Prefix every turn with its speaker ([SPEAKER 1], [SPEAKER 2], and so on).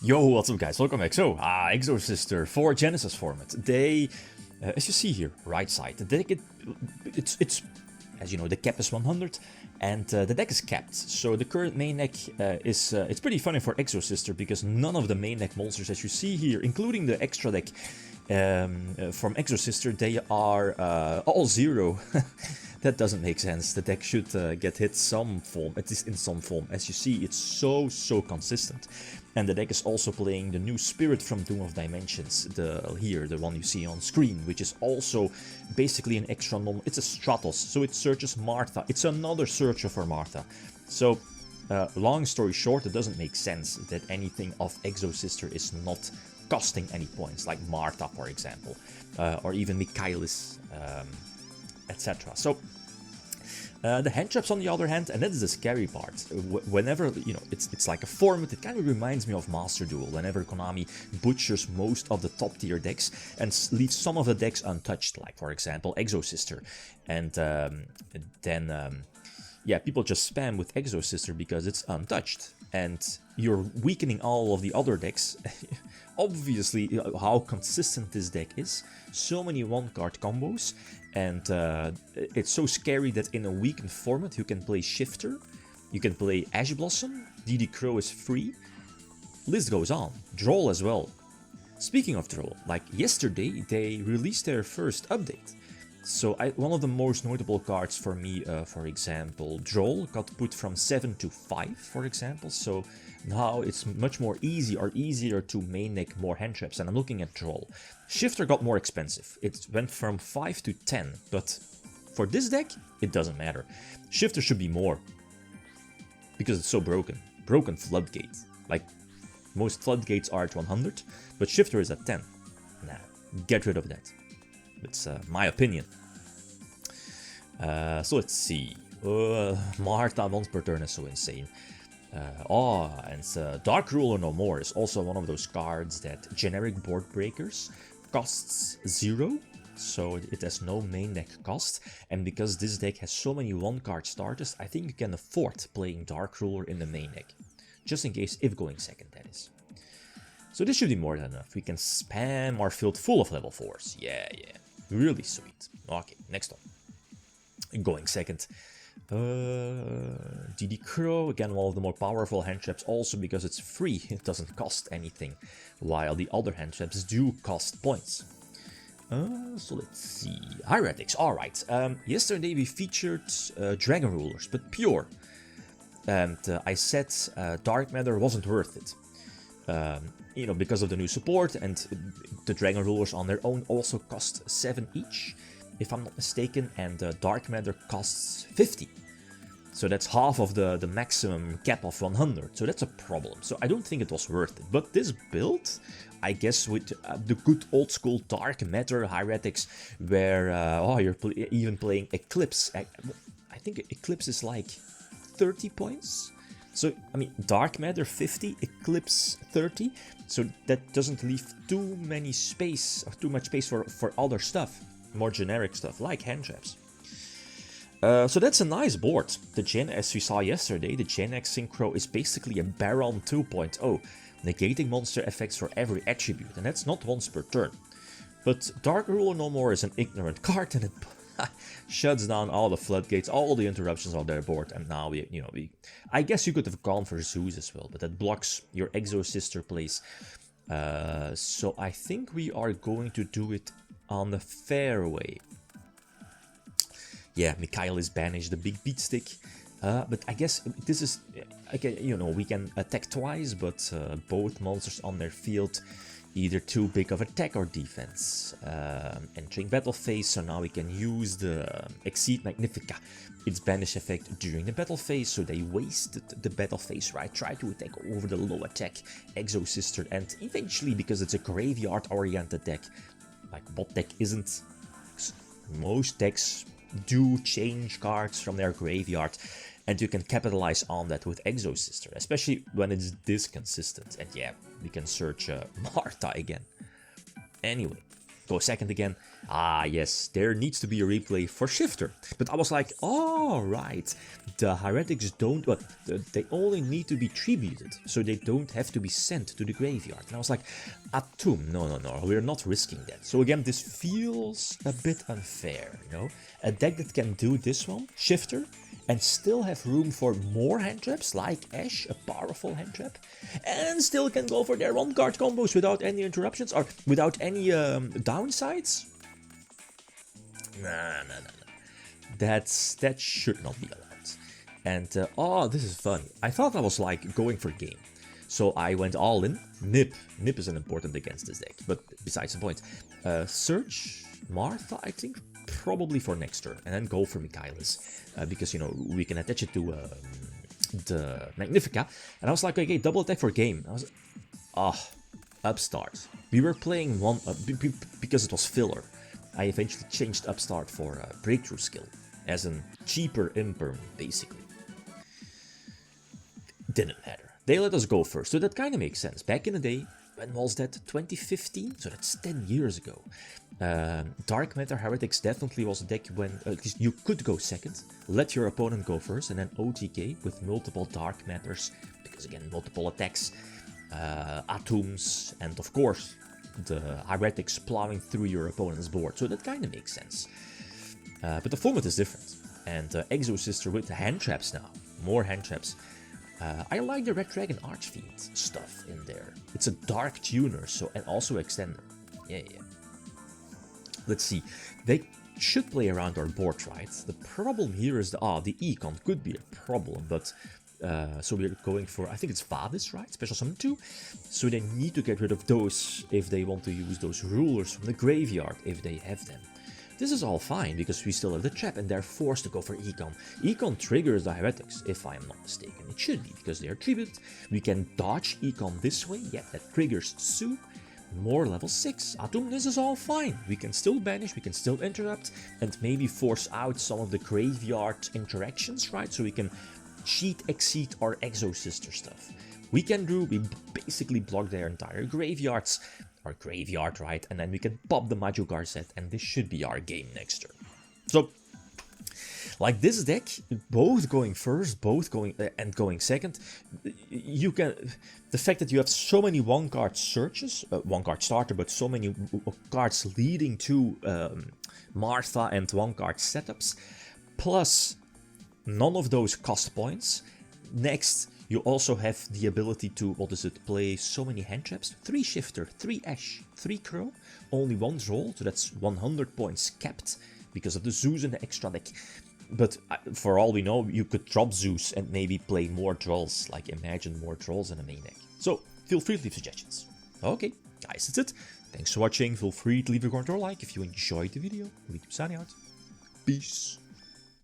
[SPEAKER 1] Yo, what's up guys, welcome back. So, Exo Sister for GENESYS format. They, as you see here, right side, the deck, it's as you know, the cap is 100 and the deck is capped. So the current main deck is, it's pretty funny for Exo Sister because none of the main deck monsters as you see here, including the extra deck from Exo Sister, they are all 0. That doesn't make sense. The deck should get hit some form, at least in some form. As you see, it's so consistent. And the deck is also playing the new Spirit from Doom of Dimensions, the one you see on screen, which is also basically an extra it's a Stratos, so it searches Martha. It's another searcher for Martha. So, long story short, it doesn't make sense that anything of Exo Sister is not costing any points, like Martha, for example, or even Michaelis, etc. So the hand traps on the other hand, and that is the scary part. Whenever, you know, it's like a format, it kind of reminds me of Master Duel, whenever Konami butchers most of the top tier decks and leaves some of the decks untouched, like for example Exo Sister, and then yeah, people just spam with Exo Sister because it's untouched, and you're weakening all of the other decks. Obviously, how consistent this deck is, so many one-card combos, and it's so scary that in a weakened format you can play Shifter, you can play Ash Blossom, DD Crow is free, list goes on, Droll as well. Speaking of Droll, like yesterday they released their first update. So one of the most notable cards for me, for example, Droll got put from 7 to 5, for example, so now it's much more easier to main deck more hand traps, and I'm looking at Droll. Shifter got more expensive, it went from 5 to 10, but for this deck, it doesn't matter. Shifter should be more, because it's so broken. Broken Floodgate, like most Floodgates are at 100, but Shifter is at 10. Nah, get rid of that. It's my opinion. So let's see. Martha once per turn is so insane. And Dark Ruler No More is also one of those cards that generic board breakers costs 0. So it has no main deck cost. And because this deck has so many one-card starters, I think you can afford playing Dark Ruler in the main deck. Just in case, if going second, that is. So this should be more than enough. We can spam our field full of level 4s. Yeah. Really sweet. Okay, next one. Going second. DD Crow, again one of the more powerful hand traps, also because it's free, it doesn't cost anything, while the other hand traps do cost points. So let's see. Hieratics, alright. Yesterday we featured Dragon Rulers, but pure. And I said Dark Matter wasn't worth it. You know, because of the new support, and the Dragon Rulers on their own also cost 7 each, if I'm not mistaken, and Dark Matter costs 50. So that's half of the maximum cap of 100, so that's a problem. So I don't think it was worth it. But this build, I guess with the good old school Dark Matter Hieratics, where you're even playing Eclipse. I think Eclipse is like 30 points. So, I mean, Dark Matter 50, Eclipse 30, so that doesn't leave too much space for other stuff, more generic stuff, like hand traps. So that's a nice board. As we saw yesterday, the GenX Synchro is basically a Baron 2.0, negating monster effects for every attribute, and that's not once per turn. But Dark Ruler No More is an ignorant card, and it shuts down all the floodgates, all the interruptions on their board, and now I guess you could have gone for Zeus as well, but that blocks your Exo Sister plays. So I think we are going to do it on the fairway. Yeah, Mikhail is banished, the big beat stick. But I guess this is, okay, you know, we can attack twice, but both monsters on their field either too big of attack or defense. Entering battle phase, so now we can use the Exceed Magnifica, its banish effect during the battle phase, so they wasted the battle phase, right? Try to attack over the low attack Exo Sister, and eventually, because it's a graveyard oriented deck, like bot deck isn't, most decks do change cards from their graveyard, and you can capitalize on that with Exo Sister, especially when it's this consistent. And yeah, we can search Martha again. Anyway, go second again. Ah, yes, there needs to be a replay for Shifter. But I was like, oh, right. The Hieratics don't, but they only need to be tributed, so they don't have to be sent to the graveyard. And I was like, Atum, no, we're not risking that. So again, this feels a bit unfair, you know? A deck that can do this one, Shifter, and still have room for more hand traps, like Ash, a powerful hand trap, and still can go for their one-card combos without any interruptions, or without any downsides? Nah. That should not be allowed. And, oh, this is fun. I thought I was, like, going for game. So I went all in. Nip is an important against this deck, but besides the point. Search, Martha, I think, probably for next turn, and then go for Michaelis, because, you know, we can attach it to the Magnifica. And I was like, okay, double attack for game. I was, Upstart. We were playing one, because it was filler. I eventually changed Upstart for Breakthrough Skill, as a cheaper imperm, basically. Didn't matter. They let us go first, so that kind of makes sense. Back in the day, when was that? 2015? So that's 10 years ago. Dark Matter Heretics definitely was a deck when you could go second, let your opponent go first, and then OTK with multiple Dark Matters, because again, multiple attacks, Atoms, and of course, the Hieratics plowing through your opponent's board. So that kind of makes sense. But the format is different. And Exo Sister with the hand traps now. More hand traps. I like the Red Dragon Archfiend stuff in there. It's a dark tuner, so, and also extender. Yeah. Let's see. They should play around our board, right? The problem here is the Econ could be a problem, but so we're going for, I think it's Vadis, right? Special Summon 2. So they need to get rid of those if they want to use those rulers from the graveyard, if they have them. This is all fine, because we still have the trap, and they're forced to go for Econ. Econ triggers the Hieratics, if I am not mistaken. It should be, because they are tributed. We can dodge Econ this way, yeah, that triggers Sue. More level 6. Atum, this is all fine. We can still banish, we can still interrupt, and maybe force out some of the graveyard interactions, right? So we can cheat exceed our Exo Sister stuff. We basically block their entire graveyards. Our graveyard, right? And then we can pop the Majugar set, and this should be our game next turn. So, like this deck, both going first, both going and going second, you can. The fact that you have so many one-card searches, one-card starter, but so many cards leading to Martha and one-card setups, plus none of those cost points. Next, you also have the ability to, play so many hand traps. 3 Shifter, 3 Ash, 3 Crow, only 1 roll, so that's 100 points capped because of the Zeus and the extra deck. But for all we know, you could drop Zeus and maybe play more trolls, like imagine more trolls in a main deck. So feel free to leave suggestions. Okay, guys, that's it. Thanks for watching. Feel free to leave a comment or like if you enjoyed the video. We keep signing out. Peace.